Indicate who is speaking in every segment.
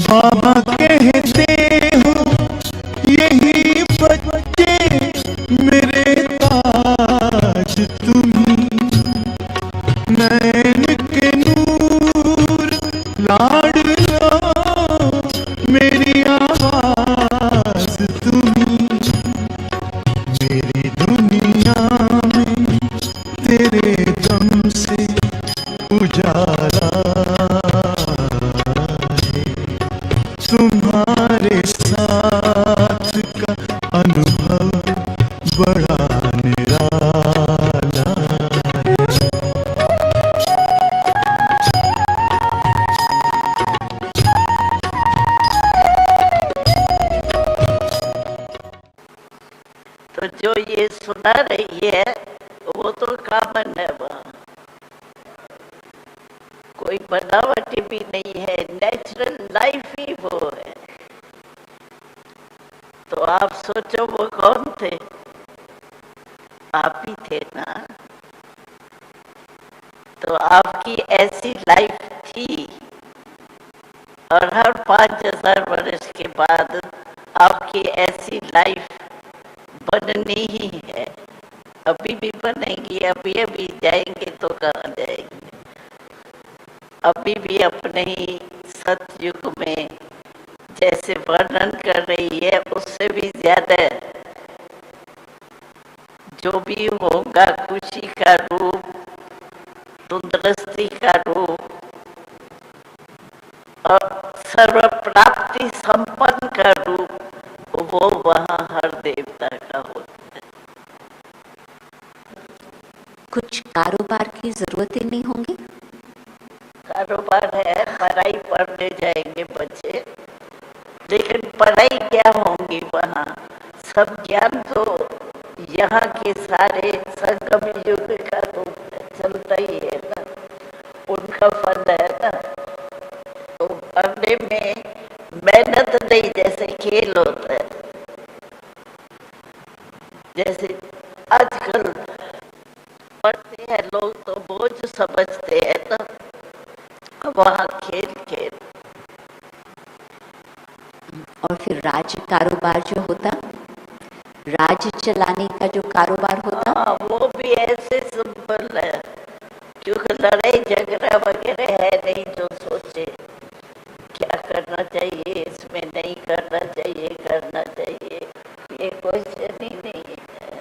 Speaker 1: बाबा कहते हो यही बच्चे मेरे ताज तुम्ही, नैन के नूर लाड लो मेरी आवाज तुम्ही, मेरी दुनिया में तेरे दम से उजाला है, तुम्हारे साथ का अनुभव बड़ा निराला है।
Speaker 2: तो जो ये सुना रही है वो तो कॉमन है, वहाँ कोई बनावट भी नहीं है, नेचुरल लाइफ ही वो है। तो आप सोचो वो कौन थे? आप ही थे ना। तो आपकी ऐसी लाइफ थी और हर 5000 वर्ष के बाद आपकी ऐसी लाइफ बननी ही है। अभी भी बनेगी, अभी अभी जाएंगे तो कहाँ जाएंगे। अभी भी अपने ही सतयुग में जैसे वर्णन कर रही है उससे भी ज्यादा जो भी होगा, खुशी का रूप, तंदुरुस्ती का रूप और सर्व प्राप्ति संपन्न का रूप, वो वहाँ हर देवता का होता है।
Speaker 3: कुछ कारोबार की जरूरतें नहीं होंगी?
Speaker 2: कारोबार है, पढ़ाई पढ़ने जाएंगे बच्चे, लेकिन पढ़ाई क्या होंगी वहाँ? सब ज्ञान तो यहाँ के सारे संगम युग का तो चलता ही है ना, उनका फल है ना। तो पढ़ने में मेहनत नहीं, जैसे खेल होता है, जैसे आजकल पढ़ते हैं लोग तो बोझ समझते हैं ना, वहाँ खेल खेल।
Speaker 3: और फिर राज्य कारोबार जो होता, राज्य चलाने का जो कारोबार होता,
Speaker 2: हाँ, वो भी ऐसे सिंपल है, क्योंकि लड़ाई झगड़ा वगैरह है नहीं। जो सोचे क्या करना चाहिए, इसमें नहीं करना चाहिए, करना चाहिए, ये क्वेश्चन ही नहीं है।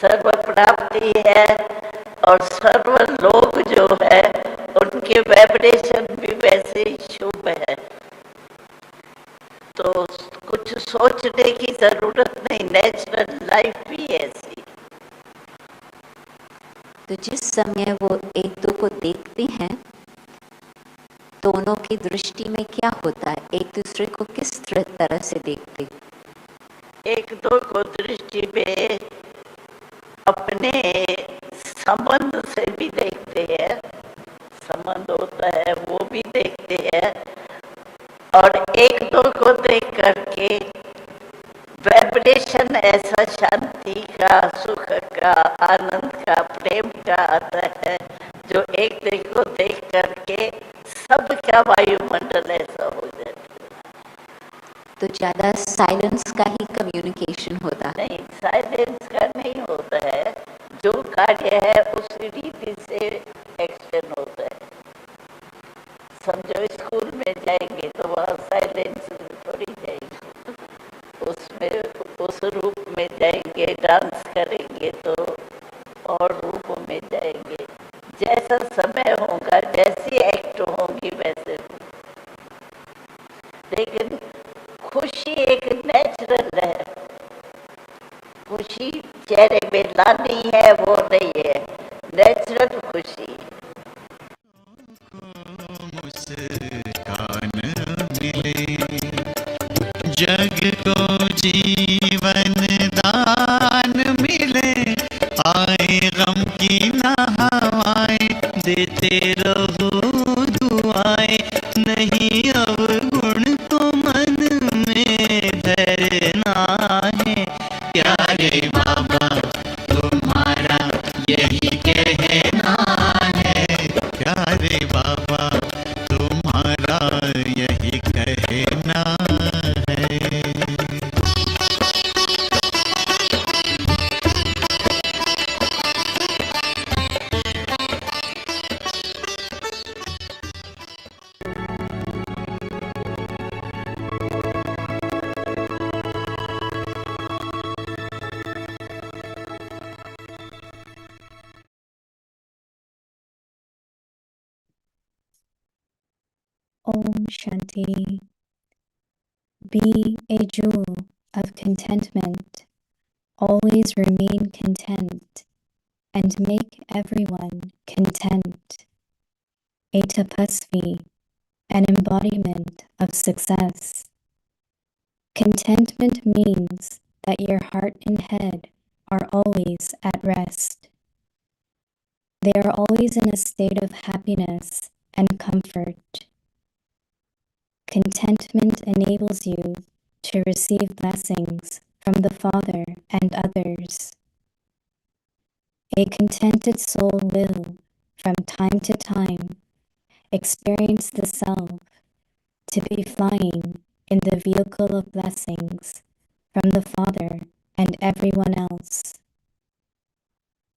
Speaker 2: सर्व प्राप्ति है और सर्व लोग जो है उनके वाइब्रेशन भी वैसे ही शुभ है। तो कुछ सोचने की जरूरत नहीं, नेचुरल लाइफ भी ऐसी।
Speaker 3: तो जिस समय वो एक दो को देखते हैं, दोनों की दृष्टि में क्या होता है? एक दूसरे को किस तरह से देखते?
Speaker 2: एक दो को दृष्टि में अपने संबंध से भी देखते हैं, संबंध होता है वो भी देखते हैं, और एक दो को देख करके वाइब्रेशन ऐसा शांति का, सुख का, आनंद का, प्रेम का आता है, जो एक दो को देख करके सबका वायुमंडल ऐसा हो जाता है।
Speaker 3: तो ज्यादा साइलेंस का ही कम्युनिकेशन होता है?
Speaker 2: नहीं, साइलेंस का नहीं होता है, जो कार्य है उसी रीति से एक्शन होता है। समझो स्कूल में जाएंगे तो वहाँ साइलेंस थोड़ी जाएंगे, उसमें उस रूप में जाएंगे, डांस करेंगे तो और रूप में जाएंगे। जैसा समय होगा, जैसी एक्ट होंगी वैसे। लेकिन खुशी एक नेचुरल है, खुशी चेहरे में लानी है वो नहीं है, नेचुरल खुशी।
Speaker 1: मुस्कान मिले, जग को जीवन दान मिले, आए गम की ना हवाएं, देते रहो दुआएं, नहीं अवगुण को मन में धरना है। प्यारे बाबा तुम्हारा यही कहना है, प्यारे बाबा तुम्हारा यही कहना
Speaker 4: Shanti. Be a jewel of contentment. Always remain content and make everyone content. A tapaswi, an embodiment of success. Contentment means that your heart and head are always at rest. They are always in a state of happiness and comfort. Contentment enables you to receive blessings from the Father and others. A contented soul will, from time to time, experience the self to be flying in the vehicle of blessings from the Father and everyone else.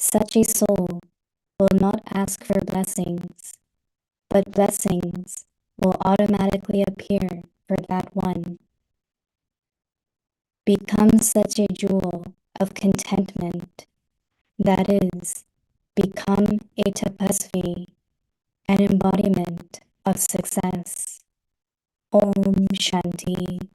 Speaker 4: Such a soul will not ask for blessings, but blessings will automatically appear for that one. Become such a jewel of contentment, that is, become a tapasvi, an embodiment of success. Om Shanti.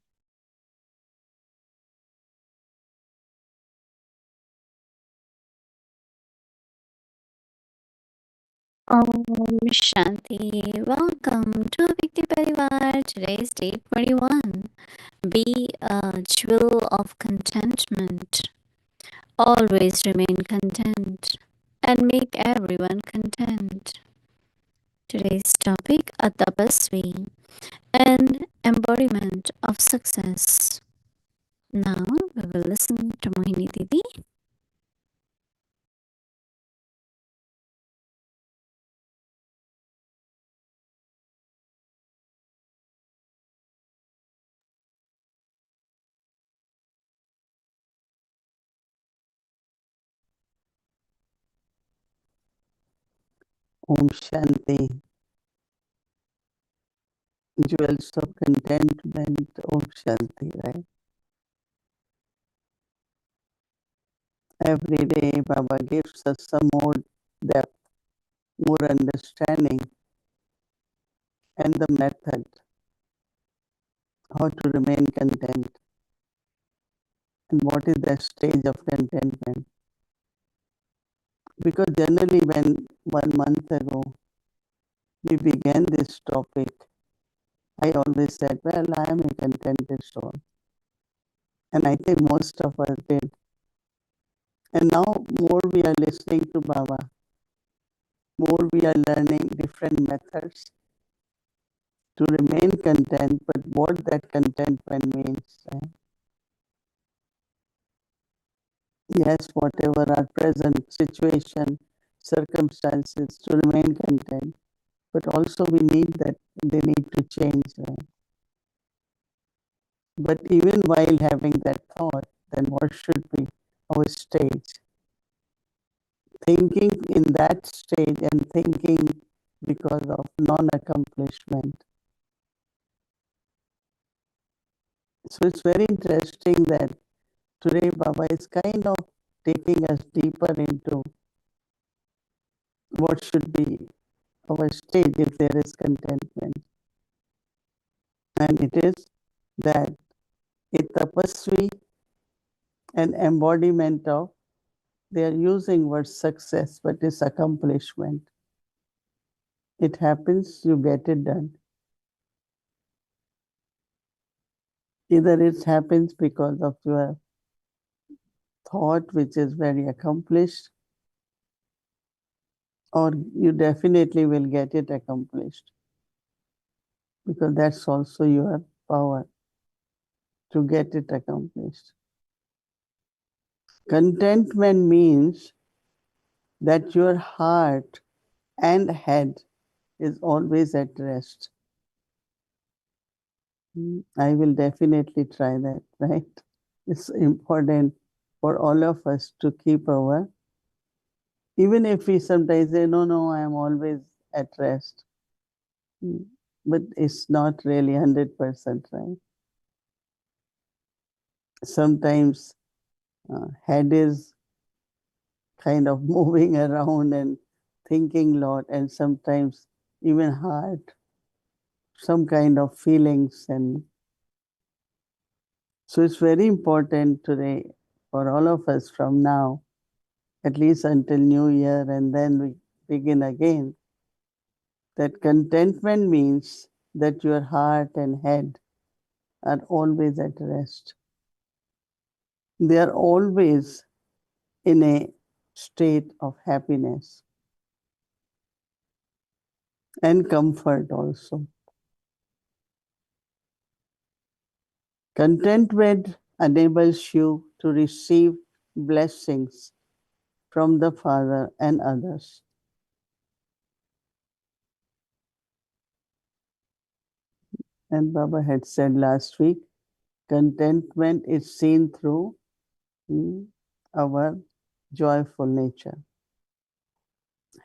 Speaker 3: Om Shanti. Welcome to Vikti Parivar. Today's date 21. Be a jewel of contentment. Always remain content and make everyone content. Today's topic, a tapaswi, an embodiment of success. Now we will listen to Mohini Didi.
Speaker 5: Om Shanti, jewels of contentment, Om Shanti, right? Every day Baba gives us some more depth, more understanding, and the method how to remain content and what is the stage of contentment. Because generally when 1 month ago we began this topic, I always said, well, I am a contented soul. And I think most of us did. And now more we are listening to Baba, more we are learning different methods to remain content, but what that contentment means. Right? Yes, whatever our present situation, circumstances, to remain content, but also we need that, they need to change. Right? But even while having that thought, then what should be our stage? Thinking in that stage and thinking because of non-accomplishment. So it's very interesting that today Baba is kind of taking us deeper into what should be our state if there is contentment. And it is that a tapaswi, an embodiment of, they are using word success, but it's accomplishment. It happens, you get it done. Either it happens because of your thought, which is very accomplished, or you definitely will get it accomplished. Because that's also your power to get it accomplished. Contentment means that your heart and head is always at rest. I will definitely try that, right? It's important for all of us to keep our, even if we sometimes say, no, I am always at rest. But it's not really 100%, right? Sometimes head is kind of moving around and thinking a lot, and sometimes even heart. some kind of feelings. And so it's very important today for all of us from now, at least until New Year, and then we begin again, that contentment means that your heart and head are always at rest. They are always in a state of happiness and comfort also. Contentment enables you to receive blessings from the Father and others. And Baba had said last week, contentment is seen through our joyful nature,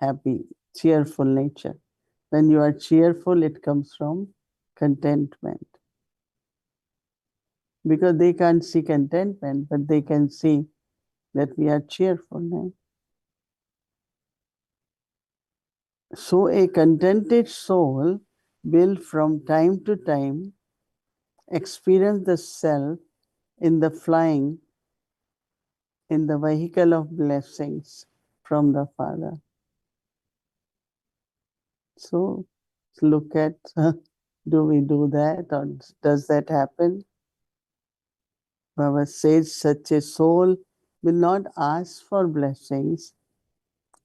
Speaker 5: happy, cheerful nature. When you are cheerful, it comes from contentment. Because they can't see contentment, but they can see that we are cheerful. Right? So a contented soul will from time to time experience the self in the flying in the vehicle of blessings from the Father. So look at, do we do that or does that happen? Baba says such a soul will not ask for blessings,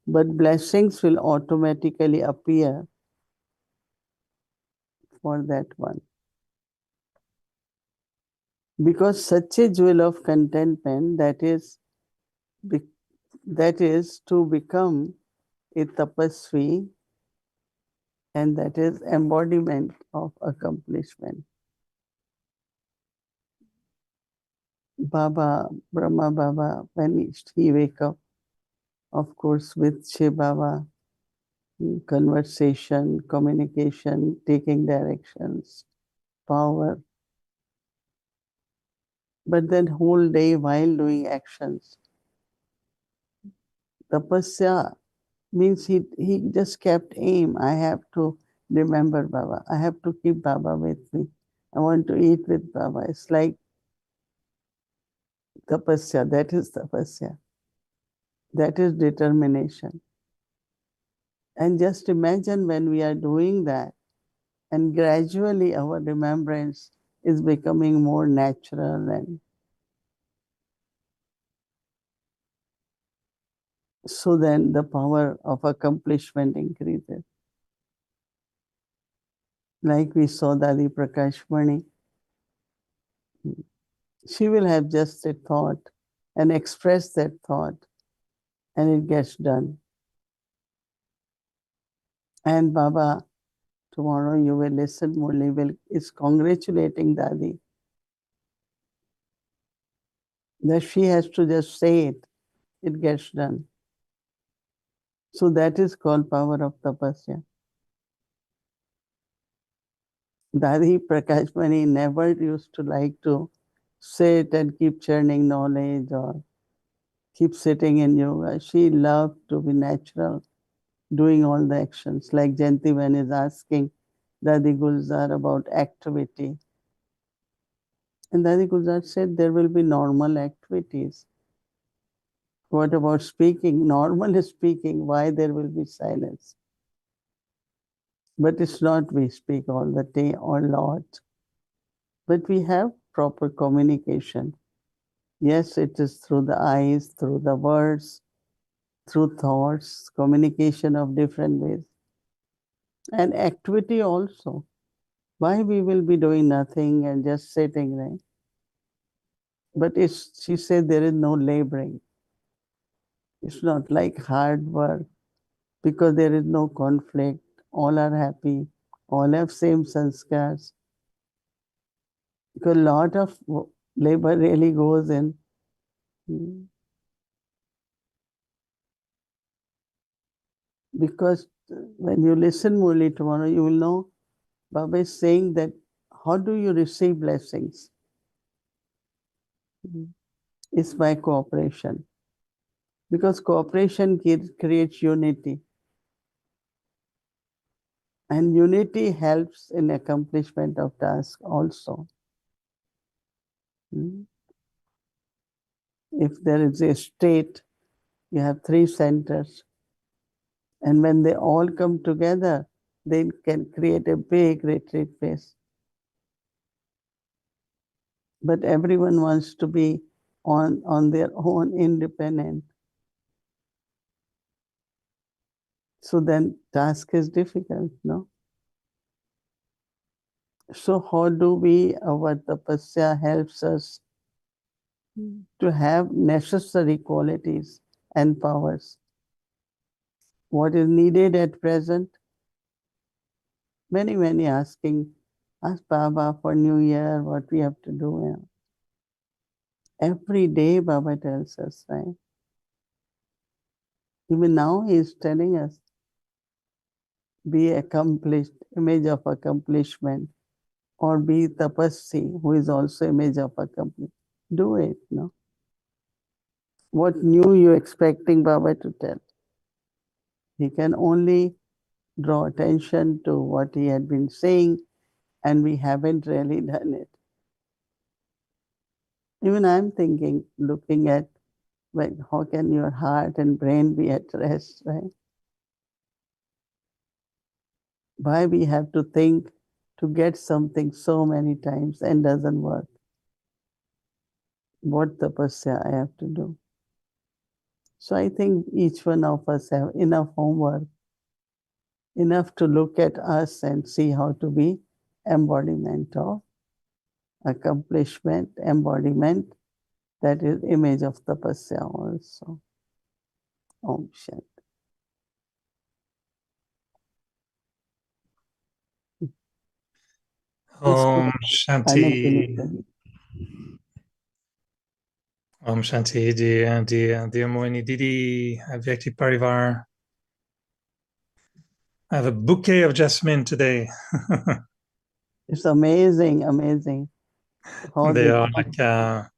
Speaker 5: but blessings will automatically appear for that one. Because such a jewel of contentment that is to become a tapaswi, and that is embodiment of accomplishment. Baba, Brahma Baba, when he wake up, of course, with Shiv Baba, conversation, communication, taking directions, power. But then whole day while doing actions, tapasya means he just kept aim. I have to remember Baba. I have to keep Baba with me. I want to eat with Baba. It's like tapasya. That is tapasya. That is determination. And just imagine when we are doing that, and gradually our remembrance is becoming more natural, and so then the power of accomplishment increases. Like we saw Dadi Prakashmani, she will have just a thought and express that thought, and it gets done. And Baba, tomorrow you will listen, Murli is congratulating Dadi that she has to just say it, it gets done. So that is called power of tapasya. Dadi Prakashmani never used to like to sit and keep churning knowledge or keep sitting in yoga. She loved to be natural, doing all the actions. Like Jantivan is asking Dadi Gulzar about activity. And Dadi Gulzar said there will be normal activities. What about speaking? Normal speaking, why there will be silence? But it's not we speak all the day or lot. But we have proper communication. Yes, it is through the eyes, through the words, through thoughts, communication of different ways. And activity also. Why we will be doing nothing and just sitting there? But she said there is no laboring. It's not like hard work because there is no conflict. All are happy. All have same sanskars. Because a lot of labor really goes in. Because when you listen Murli tomorrow, you will know Baba is saying that how do you receive blessings? It's by cooperation. Because cooperation creates unity. And unity helps in accomplishment of task also. If there is a state, you have 3 centers. And when they all come together, they can create a big retreat place. But everyone wants to be on their own independent. So then task is difficult, no? So how do we, our tapasya helps us to have necessary qualities and powers? What is needed at present? Many asking, ask Baba for New Year, what we have to do. Every day Baba tells us, right? Even now he is telling us, be accomplished, image of accomplishment, or be tapaswi, who is also image of accomplishment. Do it, no? What new you expecting Baba to tell? He can only draw attention to what he had been saying, and we haven't really done it. Even I'm thinking, looking at, like, how can your heart and brain be at rest, right? Why we have to think to get something so many times and doesn't work? What tapasya I have to do? So I think each one of us have enough homework, enough to look at us and see how to be embodiment of accomplishment, embodiment, that is image of tapasya also. Om Shanti.
Speaker 6: Om Shanti.
Speaker 5: Unaccompanied.
Speaker 6: Om Shanti, dear Mohini Didi, Avyakti Parivar. I have a bouquet of jasmine today.
Speaker 5: It's amazing, amazing. How
Speaker 6: They are
Speaker 5: come.
Speaker 6: like,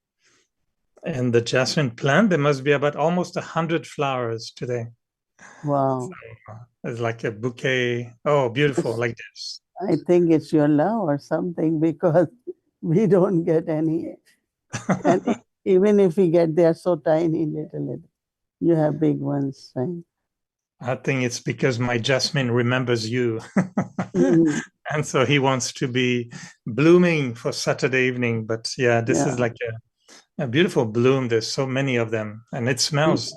Speaker 6: in the jasmine plant, there must be about almost 100 flowers today.
Speaker 5: Wow.
Speaker 6: So, it's like a bouquet. Oh, beautiful, like this.
Speaker 5: I think it's your love or something, because we don't get any. And even if we get, they are so tiny, little. You have big ones, right?
Speaker 6: I think it's because my jasmine remembers you. And so he wants to be blooming for Saturday evening. But yeah, this is like a beautiful bloom. There's so many of them, and it smells.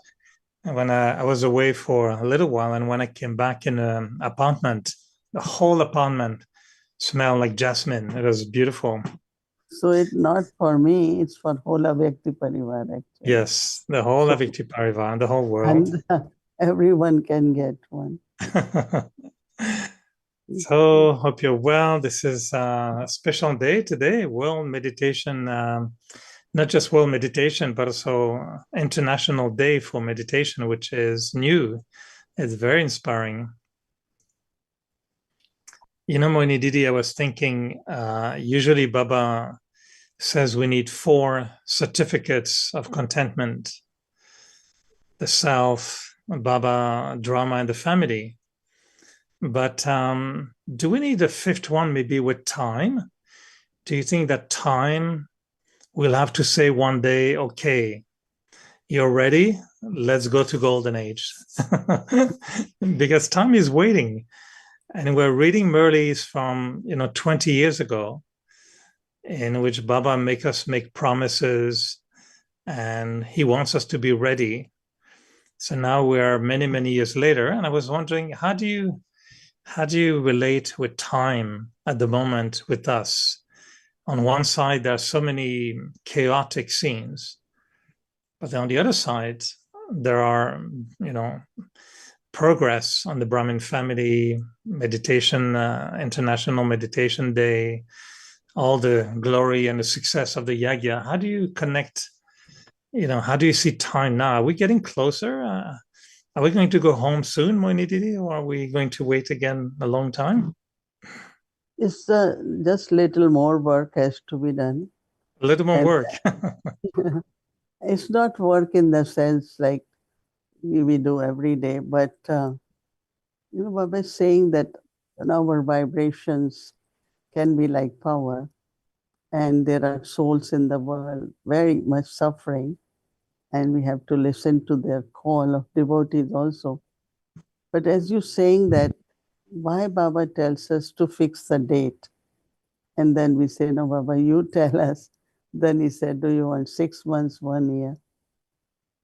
Speaker 6: When I was away for a little while, and when I came back in an apartment, the whole apartment smelled like jasmine. It was beautiful.
Speaker 5: So it's not for me, it's for whole Avyakti Parivar, actually.
Speaker 6: Yes, the whole Avyakti Parivar, the whole world.
Speaker 5: And everyone can get one.
Speaker 6: So hope you're well. This is a special day today, World Meditation, not just World Meditation, but also International Day for Meditation, which is new. It's very inspiring. You know, Mohini Didi, I was thinking, usually Baba says we need 4 certificates of contentment: the self, Baba, drama, and the family. But do we need a 5th one, maybe with time? Do you think that time will have to say one day, okay, you're ready, let's go to golden age? Because time is waiting. And we're reading Murlis from 20 years ago, in which Baba make us make promises, and he wants us to be ready. So now we're many years later, and I was wondering, how do you relate with time at the moment with us? On one side, there are so many chaotic scenes, but on the other side, there are progress on the Brahmin family meditation, International Meditation Day, all the glory and the success of the yagya. How do you connect? How do you see time now? Are we getting closer? Are we going to go home soon, Mohini Didi, or are we going to wait again a long time?
Speaker 5: It's just little more work has to be done.
Speaker 6: A little more work.
Speaker 5: It's not work in the sense like we do every day, but Baba is saying that And our vibrations can be like power. And there are souls in the world very much suffering. And we have to listen to their call of devotees also. But as you're saying that, why Baba tells us to fix the date? And then we say, no, Baba, you tell us. Then he said, do you want 6 months, 1 year?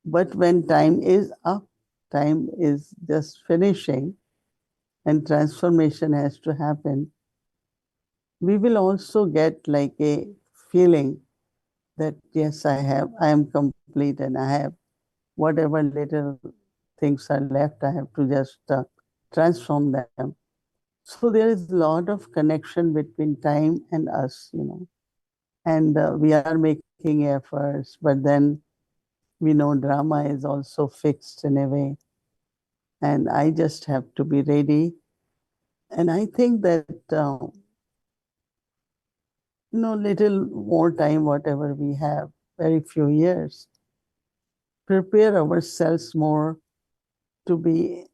Speaker 5: But when time is up, time is just finishing, and transformation has to happen, we will also get like a feeling that, yes, I am complete and I have whatever little things are left, I have to just transform them. So there is a lot of connection between time and us, and we are making efforts, but then we know drama is also fixed in a way, and I just have to be ready. And I think that, little more time, whatever we have, very few years, prepare ourselves more to be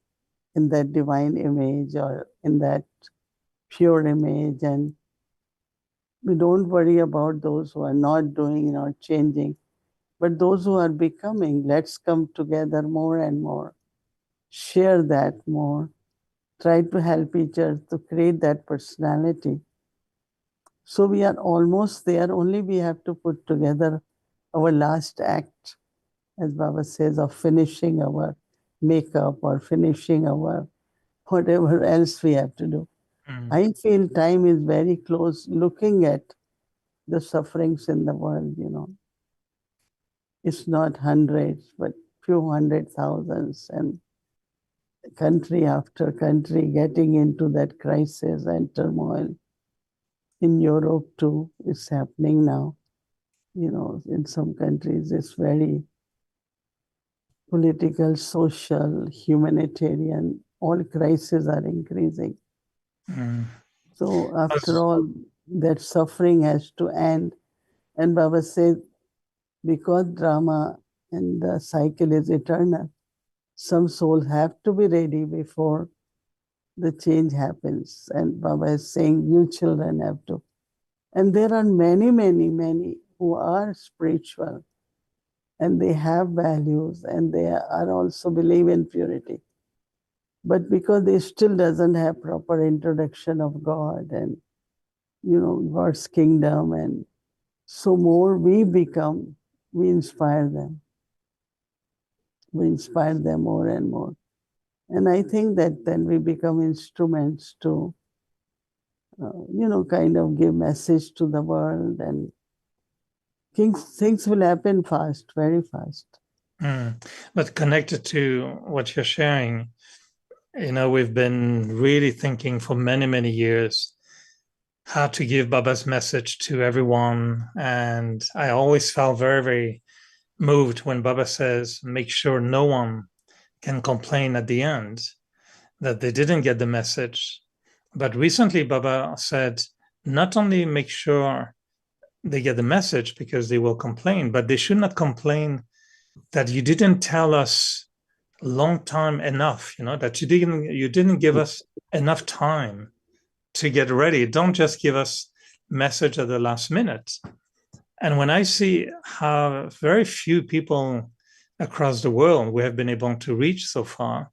Speaker 5: in that divine image or in that pure image. And we don't worry about those who are not doing, not changing, but those who are becoming. Let's come together more and more, share that more, try to help each other to create that personality. So we are almost there, only we have to put together our last act, as Baba says, of finishing our makeup or finishing our whatever else we have to do. I feel time is very close, looking at the sufferings in the world, It's not hundreds, but few hundred thousands, and country after country getting into that crisis and turmoil. In Europe too, it's happening now. In some countries, it's very political, social, humanitarian, all crises are increasing. So after all, that suffering has to end. And Baba said, because drama and the cycle is eternal, some souls have to be ready before the change happens. And Baba is saying, you children have to. And there are many, many, many who are spiritual and they have values and they are also believe in purity. But because they still doesn't have proper introduction of God and, God's kingdom, and so more we become, we inspire them. We inspire them more and more. And I think that then we become instruments to, kind of give message to the world, and things will happen fast, very fast.
Speaker 6: But connected to what you're sharing, we've been really thinking for many, many years how to give Baba's message to everyone. And I always felt very, very moved when Baba says, make sure no one can complain at the end that they didn't get the message. But recently, Baba said, not only make sure they get the message because they will complain, but they should not complain that you didn't tell us long time enough, that you didn't give us enough time to get ready. Don't just give us message at the last minute. And when I see how very few people across the world we have been able to reach so far,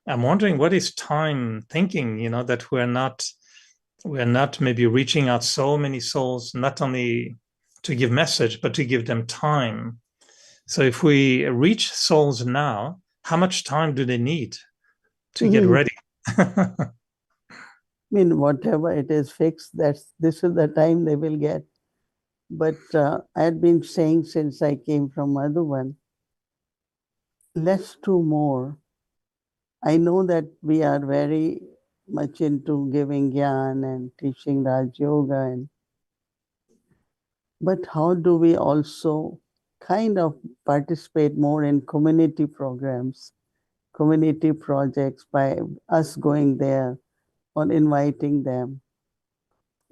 Speaker 6: I'm wondering what is time thinking, that we're not maybe reaching out so many souls, not only to give message, but to give them time. So if we reach souls now, how much time do they need to get ready?
Speaker 5: I mean, whatever it is fixed, this is the time they will get. But I had been saying since I came from Madhuban, less to more. I know that we are very much into giving gyan and teaching Raj Yoga, but how do we also kind of participate more in community programs, community projects, by us going there or inviting them?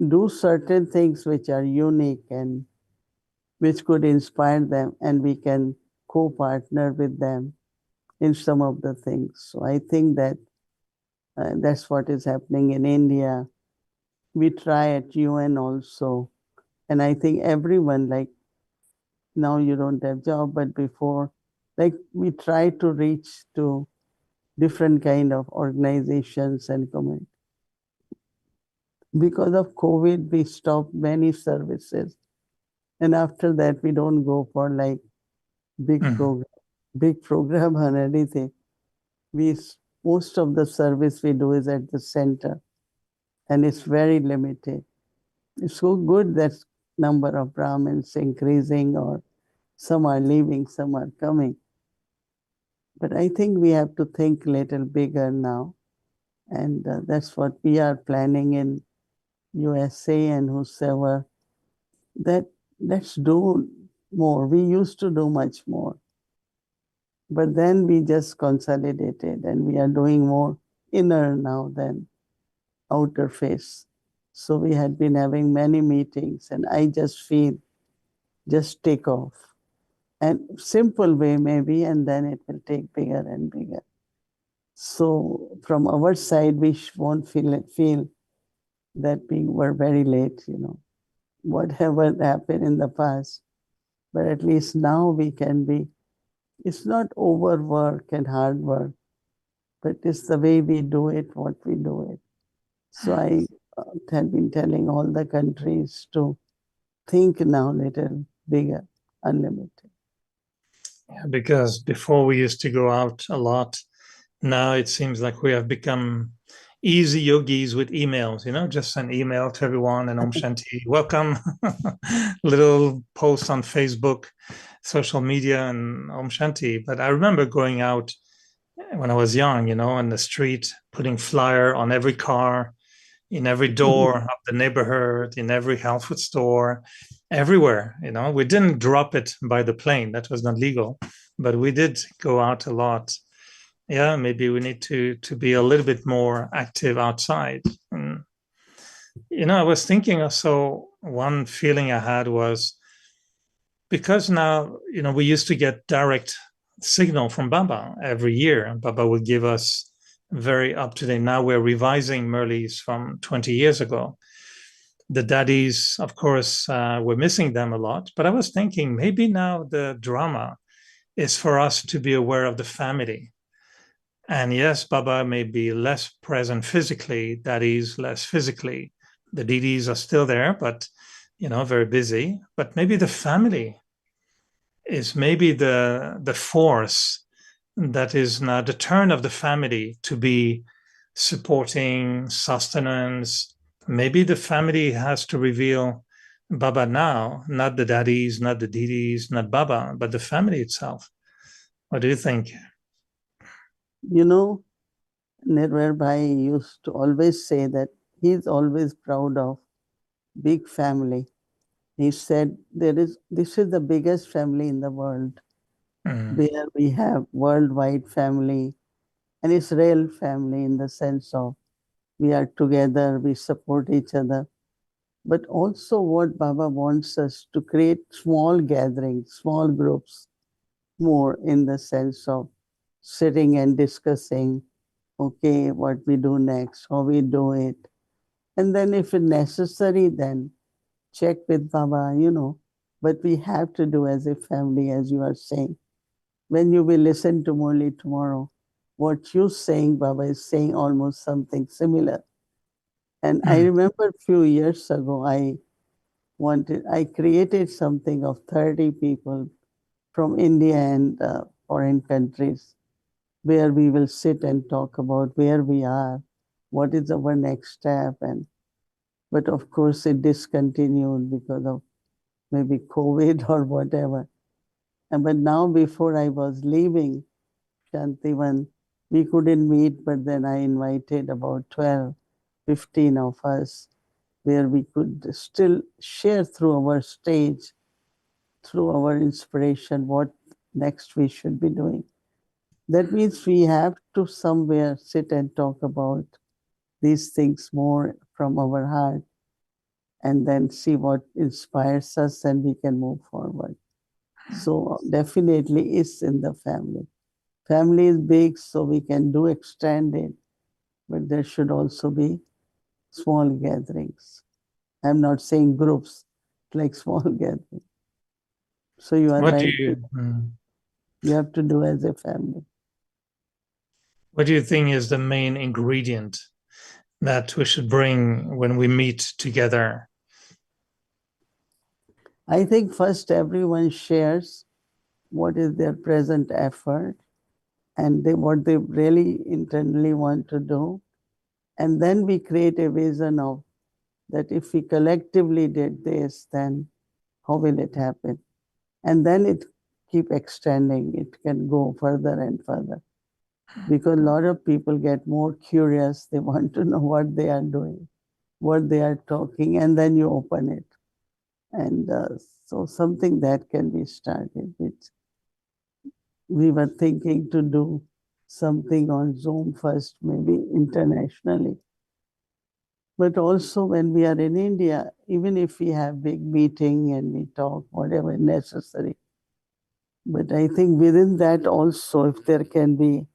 Speaker 5: Do certain things which are unique and which could inspire them, and we can co-partner with them in some of the things. So I think that That's what is happening in India. We try at UN also. And I think everyone, like now you don't have job, but before, like we try to reach to different kind of organizations and community. Because of COVID, we stopped many services. And after that, we don't go for like big program or anything. Most of the service we do is at the center, and it's very limited. It's so good that number of Brahmins increasing, or some are leaving, some are coming. But I think we have to think little bigger now, and that's what we are planning in USA and whosoever. That let's do more. We used to do much more, but then we just consolidated, and we are doing more inner now than outer face. So we had been having many meetings, and I just feel just take off. And simple way maybe, and then it will take bigger and bigger. So from our side, we won't feel that we were very late, whatever happened in the past. But at least now we can be, it's not overwork and hard work, but it's the way we do it, what we do it. So I have been telling all the countries to think now little bigger, unlimited.
Speaker 6: Because before we used to go out a lot. Now it seems like we have become easy yogis with emails, just send email to everyone and Om Shanti, welcome, little post on Facebook, social media, and Om Shanti. But I remember going out when I was young, in the street, putting flyer on every car, in every door of the neighborhood, in every health food store, everywhere. We didn't drop it by the plane. That was not legal, but we did go out a lot. Yeah, maybe we need to be a little bit more active outside. And, I was thinking also, one feeling I had was, because now, we used to get direct signal from Baba every year, and Baba would give us very up to date. Now we're revising Murlis from 20 years ago. The daddies, of course, we're missing them a lot, but I was thinking maybe now the drama is for us to be aware of the family. And yes, Baba may be less present physically, daddies less physically. The Didis are still there, but, very busy. But maybe the family is maybe the force that is now the turn of the family to be supporting, sustenance. Maybe the family has to reveal Baba now, not the daddies, not the Didis, not Baba, but the family itself. What do you think?
Speaker 5: Nirvar Bhai used to always say that he's always proud of big family. He said this is the biggest family in the world, where we have worldwide family, and it's real family in the sense of we are together, we support each other. But also what Baba wants us to create small gatherings, small groups, more in the sense of sitting and discussing, okay, what we do next, how we do it. And then if it's necessary, then check with Baba, but we have to do as a family, as you are saying. When you will listen to Murli tomorrow, what you're saying, Baba is saying almost something similar. And I remember a few years ago, I created something of 30 people from India and foreign countries, where we will sit and talk about where we are, what is our next step. But of course it discontinued because of maybe COVID or whatever. But now, before I was leaving Shantivan, we couldn't meet, but then I invited about 12, 15 of us, where we could still share through our stage, through our inspiration, what next we should be doing. That means we have to somewhere sit and talk about these things more from our heart, and then see what inspires us, and we can move forward. So definitely it's in the family. Family is big, so we can do extend it. but there should also be small gatherings. I'm not saying groups, like small gatherings. So you are
Speaker 6: What do
Speaker 5: right. You have to do as a family.
Speaker 6: what do you think is the main ingredient that we should bring when we meet together?
Speaker 5: I think first everyone shares what is their present effort and what they really internally want to do. And then we create a vision of that if we collectively did this, then how will it happen? And then it keep extending. It can go further and further. Because a lot of people get more curious. They want to know what they are doing, what they are talking, and then you open it. And so something that can be started, which we were thinking to do something on Zoom first, maybe internationally. But also when we are in India, even if we have big meeting and we talk, whatever necessary. But I think within that also, if there can be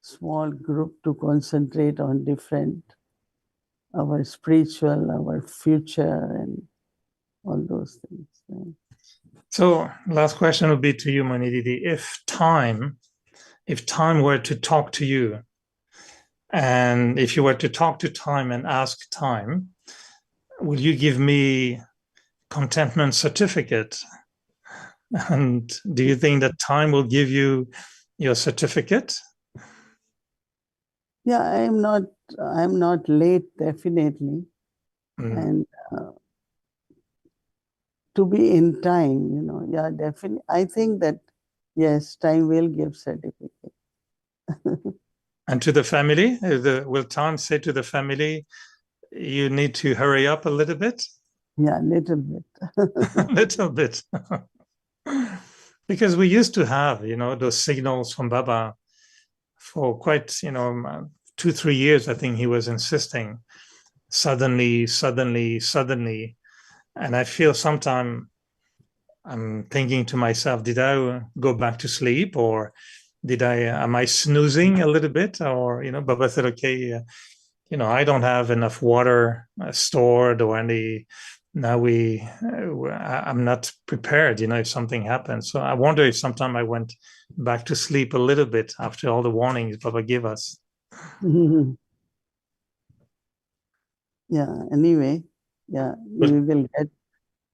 Speaker 5: small group to concentrate on different, our spiritual, our future, and all those things. Right?
Speaker 6: So last question would be to you, Mohini Didi. If time were to talk to you, and if you were to talk to time and ask time, will you give me contentment certificate? And do you think that time will give you your certificate?
Speaker 5: Yeah, I'm not late, definitely. And to be in time, yeah, definitely. I think that, yes, time will give certificate.
Speaker 6: And to the family, will time say to the family, you need to hurry up a little bit?
Speaker 5: Yeah, little bit.
Speaker 6: Little bit. Because we used to have, those signals from Baba for quite, 2-3 years. I think he was insisting suddenly, suddenly, suddenly. And I feel sometimes I'm thinking to myself, did I go back to sleep, or am I snoozing a little bit? Or, Baba said, okay, I don't have enough water stored or any. Now I'm not prepared, if something happens. So I wonder if sometime I went back to sleep a little bit after all the warnings Baba gave us.
Speaker 5: Yeah, anyway, yeah, we will get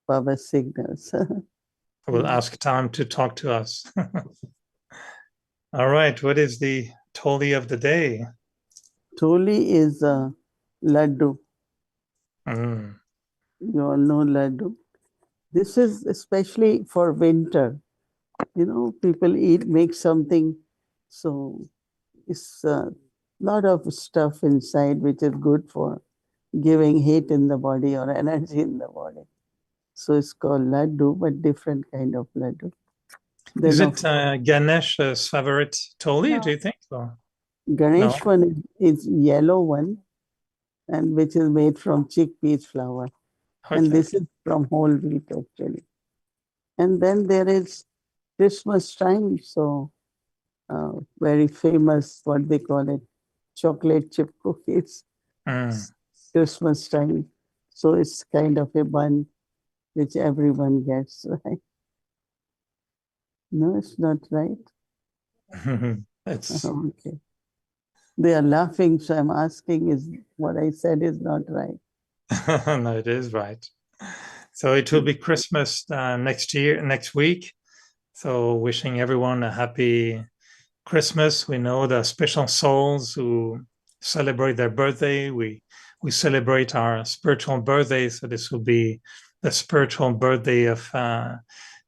Speaker 5: Baba's signals.
Speaker 6: We'll ask time to talk to us. All right, what is the Toli of the day?
Speaker 5: Toli is laddu.
Speaker 6: Mm.
Speaker 5: You all know laddu. This is especially for winter. People make something. So it's a lot of stuff inside which is good for giving heat in the body or energy in the body. So it's called laddu, but different kind of laddu.
Speaker 6: Is
Speaker 5: Then
Speaker 6: it Ganesh's favorite Toli, do you think? Or?
Speaker 5: Ganesh
Speaker 6: No?
Speaker 5: one is yellow one, and which is made from chickpeas flour.
Speaker 6: Okay.
Speaker 5: And this is from whole wheat actually. And then there is Christmas time, so very famous, what they call it, chocolate chip cookies. Christmas time. So it's kind of a bun which everyone gets, right? No, it's not right.
Speaker 6: It's
Speaker 5: Okay. They are laughing, so I'm asking, is what I said is not right?
Speaker 6: no, it is right. So it will be Christmas next week. So wishing everyone a happy Christmas. We know the special souls who celebrate their birthday. We celebrate our spiritual birthday. So this will be the spiritual birthday of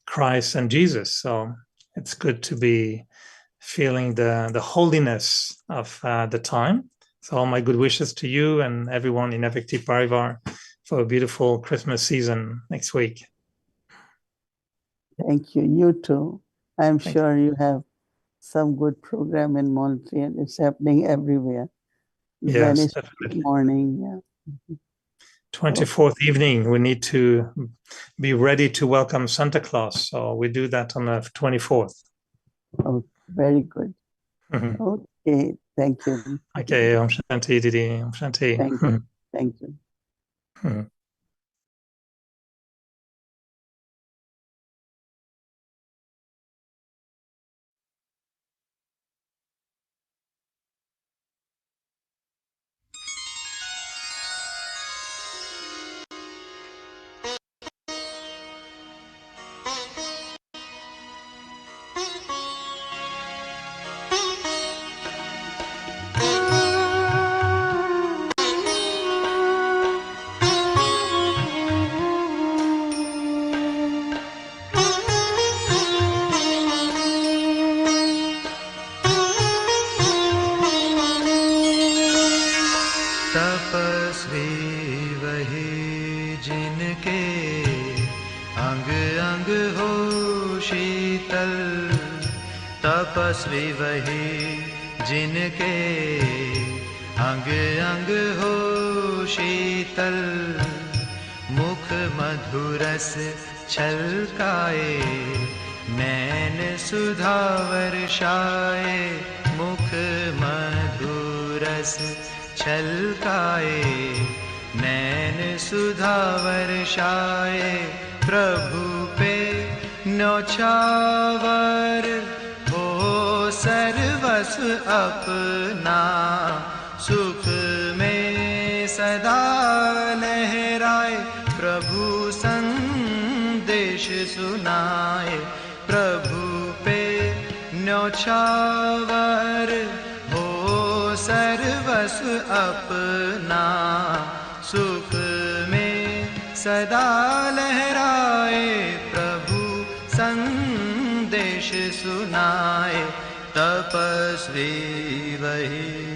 Speaker 6: Christ and Jesus. So it's good to be feeling the holiness of the time. So all my good wishes to you and everyone in Effective Parivar for a beautiful Christmas season next week.
Speaker 5: Thank you. You too. I'm sure you have some good program in Montreal. It's happening everywhere.
Speaker 6: Yes,
Speaker 5: Venice morning. Yeah.
Speaker 6: 24th evening, we need to be ready to welcome Santa Claus. So we do that on the 24th.
Speaker 5: Oh, very good. Okay. Thank you.
Speaker 6: Okay, Om Shanti, Didi. Om Shanti.
Speaker 5: Thank you. Thank you.
Speaker 1: तपस्वी वही जिनके अंग अंग हो शीतल, तपस्वी वही जिनके अंग अंग हो शीतल, मुख मधुरस छलकाए नैन सुधा वर्षाए, मुख मधुरस छलकाए नैन सुधा वर्षाए, प्रभु पे न्योछावर हो सर्वस्व अपना, सुख में सदा लहराए प्रभु संदेश सुनाए, प्रभु पे न्योछावर हो सर्वस्व अपना, सुख में सदा लहराए प्रभु संदेश सुनाए, तपस्वी वही।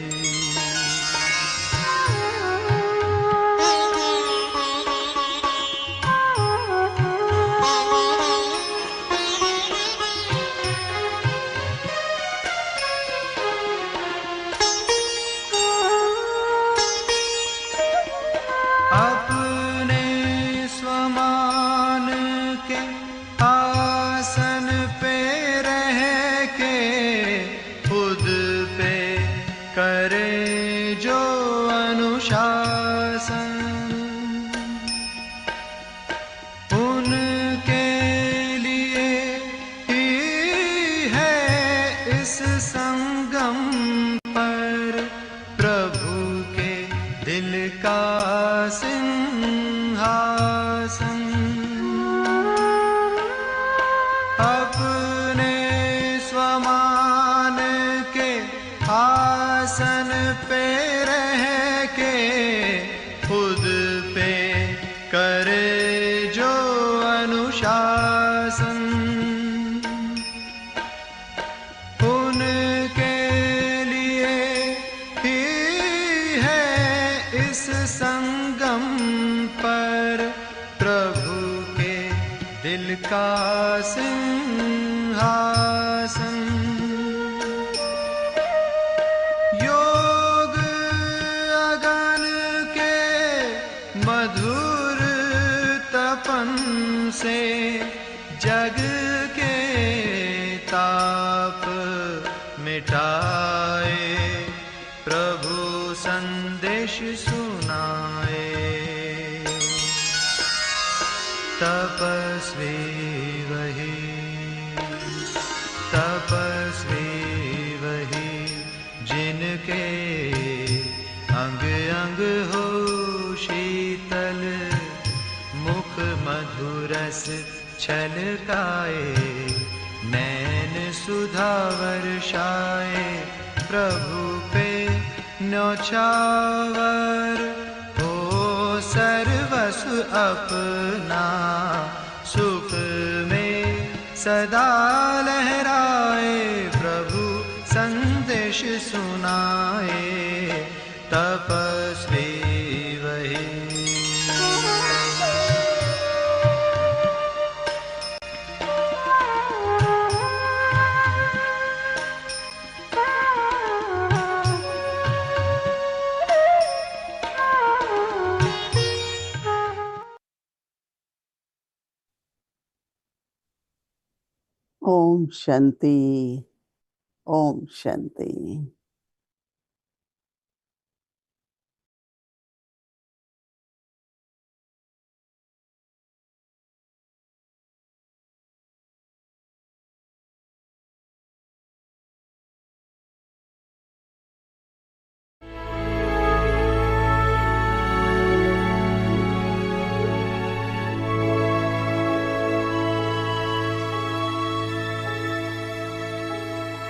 Speaker 1: अपने स्वमान के आसन पे रह के खुद पे करे जो अनुशासन, उनके लिए ही है इस संगम पर प्रभु के दिल का सिंहासन, अपने स्वमान के आसन पे रह के खुद पे करे जो अनुशासन, उनके लिए ही है इस संगम पर प्रभु के दिल का सिंहासन, योग अगन के मधुर तपन से जग के ताप मिटाए प्रभु संदेश सुनाए, तपस्वी वही, तपस्वी वही जिनके अंग अंग हो शीतल, मुख मधुरस छलकाए नैन सुधा वर्षाए, प्रभु पे न्योछावर हो सर्वस्व अपना, सुख में सदा लहराए प्रभु संदेश सुनाए, तपस्वी वही।
Speaker 5: Om Shanti. Om Shanti.